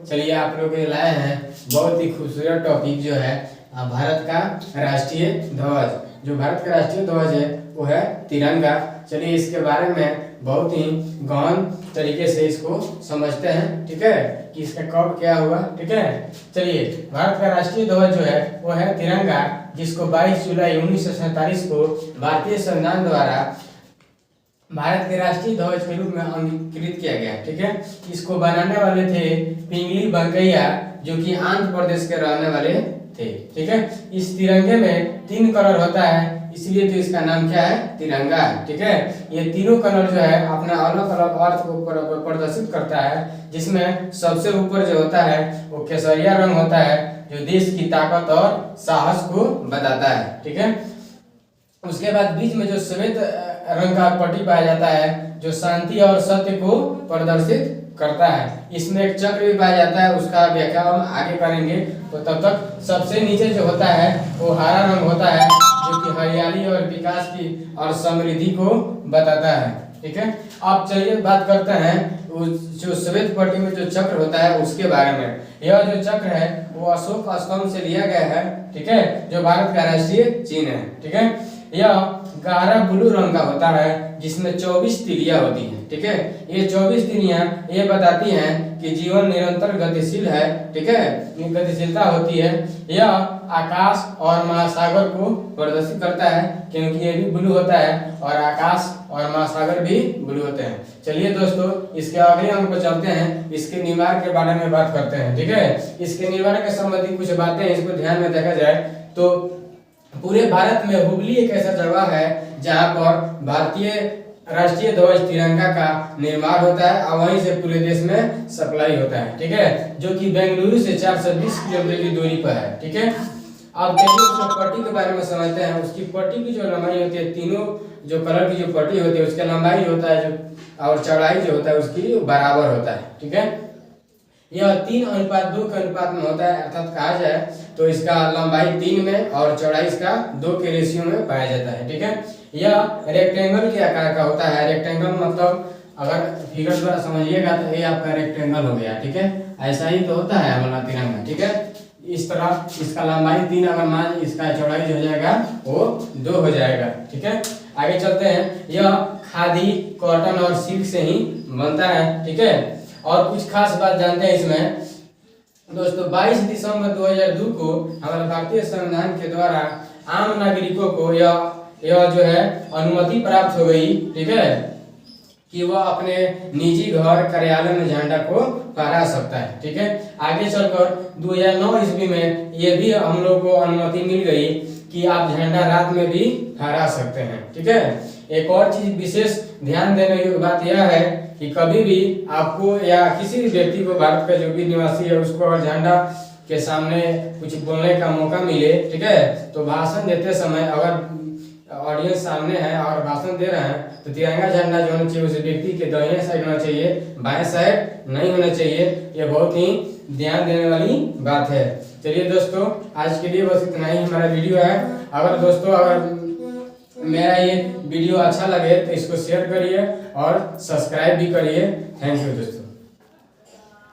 चलिए आप लोग के लिए लाए हैं बहुत ही खूबसूरत टॉपिक जो है भारत का राष्ट्रीय ध्वज। जो भारत का राष्ट्रीय ध्वज है वो है तिरंगा। चलिए इसके बारे में बहुत ही गहन तरीके से इसको समझते हैं, ठीक है, कि इसका कब क्या हुआ। ठीक है, चलिए भारत का राष्ट्रीय ध्वज जो है वो है तिरंगा, जिसको 22 जुलाई 1947 को भारतीय संविधान द्वारा भारत के राष्ट्रीय ध्वज के रूप में अंगीकृत किया गया। ठीक है, इसको बनाने वाले थे पिंगली वेंकैया, जो कि आंध्र प्रदेश के रहने वाले थे। ठीक है, इस तिरंगे में 3 कलर होता है, इसलिए तो इसका नाम क्या है, तिरंगा। ठीक है, ये तीनों कलर जो है अपना अलग अलग अर्थ को प्रदर्शित करता है, जिसमें सबसे ऊपर जो होता है वो केसरिया रंग होता है, जो देश की ताकत और साहस को बताता है। ठीक है, उसके बाद बीच में जो श्वेत रंग का पट्टी पाया जाता है, जो शांति और सत्य को प्रदर्शित करता है। इसमें एक चक्र भी पाया जाता है, उसका व्याख्या हम आगे करेंगे। तो तब तक सबसे नीचे जो होता है वो हरा रंग होता है, जो कि हरियाली और विकास की और समृद्धि को बताता है। ठीक है, अब चलिए बात करते हैं जो श्वेत पट्टी में जो चक्र होता है उसके बारे में। यह जो चक्र है वो अशोक स्तंभ से लिया गया है। ठीक है, जो भारत का राष्ट्रीय चिन्ह है। ठीक है, यह गहरा ब्लू रंग का होता है, जिसमें 24 तिलियां होती हैं। ठीक है, ये 24 तिलियां ये बताती हैं कि जीवन निरंतर गतिशील है। ठीक है, गतिशीलता होती है। यह आकाश और महासागर को प्रदर्शित करता है, क्योंकि ये भी ब्लू होता है और आकाश और महासागर भी ब्लू होते हैं। चलिए दोस्तों, इसके अगले अंक पर चलते हैं, इसके निर्माण के बारे में बात करते हैं। ठीक है, इसके निर्माण के संबंधी कुछ बातें इसको ध्यान में देखा जाए तो पूरे भारत में हुबली एक ऐसा जगह है जहां पर भारतीय राष्ट्रीय ध्वज तिरंगा का निर्माण होता है और वहीं से पूरे देश में सप्लाई होता है। ठीक है, जो कि बेंगलुरु से 420 किलोमीटर की दूरी पर है। ठीक है, अब चलिए उसकी पट्टी के बारे में समझते हैं। उसकी पट्टी की जो लंबाई होती है, तीनों जो कलर की जो पट्टी होती है उसका लंबाई होता है जो और चौड़ाई जो होता है उसकी बराबर होता है। ठीक है, यह 3:2 के अनुपात में होता है, अर्थात कहा जाए तो इसका लंबाई 3 में और चौड़ाई इसका 2 के रेशियो में पाया जाता है। ठीक है, यह रेक्टेंगल के आकार का होता है। रेक्टेंगल मतलब अगर फिगर द्वारा समझिएगा तो ये आपका रेक्टेंगल हो गया। ठीक है, ऐसा ही तो होता है हमारा तिरंगा। ठीक है, इस तरह इसका लंबाई 3 अगर मान इसका चौड़ाई जो हो जाएगा वो 2 हो जाएगा। ठीक है, आगे चलते हैं। यह खादी, कॉटन और सिल्क से ही बनता है। ठीक है, और कुछ खास बात जानते हैं इसमें दोस्तों। 22 दिसंबर 2002 को हमारे भारतीय संविधान के द्वारा आम नागरिकों को यह जो है अनुमति प्राप्त हो गई। ठीक है, कि वह अपने निजी घर कार्यालय में झंडा को फहरा सकता है। ठीक है, आगे चलकर 2009 ईस्वी में ये भी हम लोग को अनुमति मिल गई कि आप झंडा रात में भी फहरा सकते हैं। ठीक है, एक और चीज विशेष ध्यान देने की बात यह है कि कभी भी आपको या किसी भी व्यक्ति को, भारत का जो भी निवासी है, उसको अगर झंडा के सामने कुछ बोलने का मौका मिले, ठीक है, तो भाषण देते समय अगर ऑडियंस सामने है और भाषण दे रहे हैं तो तिरंगा झंडा जो होना चाहिए उस व्यक्ति के दाहिने साइड होना चाहिए, बाएं साइड नहीं होना चाहिए। ये बहुत ही ध्यान देने वाली बात है। चलिए दोस्तों, आज के लिए बस इतना ही हमारा वीडियो है। अगर दोस्तों मेरा ये वीडियो अच्छा लगे तो इसको शेयर करिए और सब्सक्राइब भी करिए। थैंक यू दोस्तों।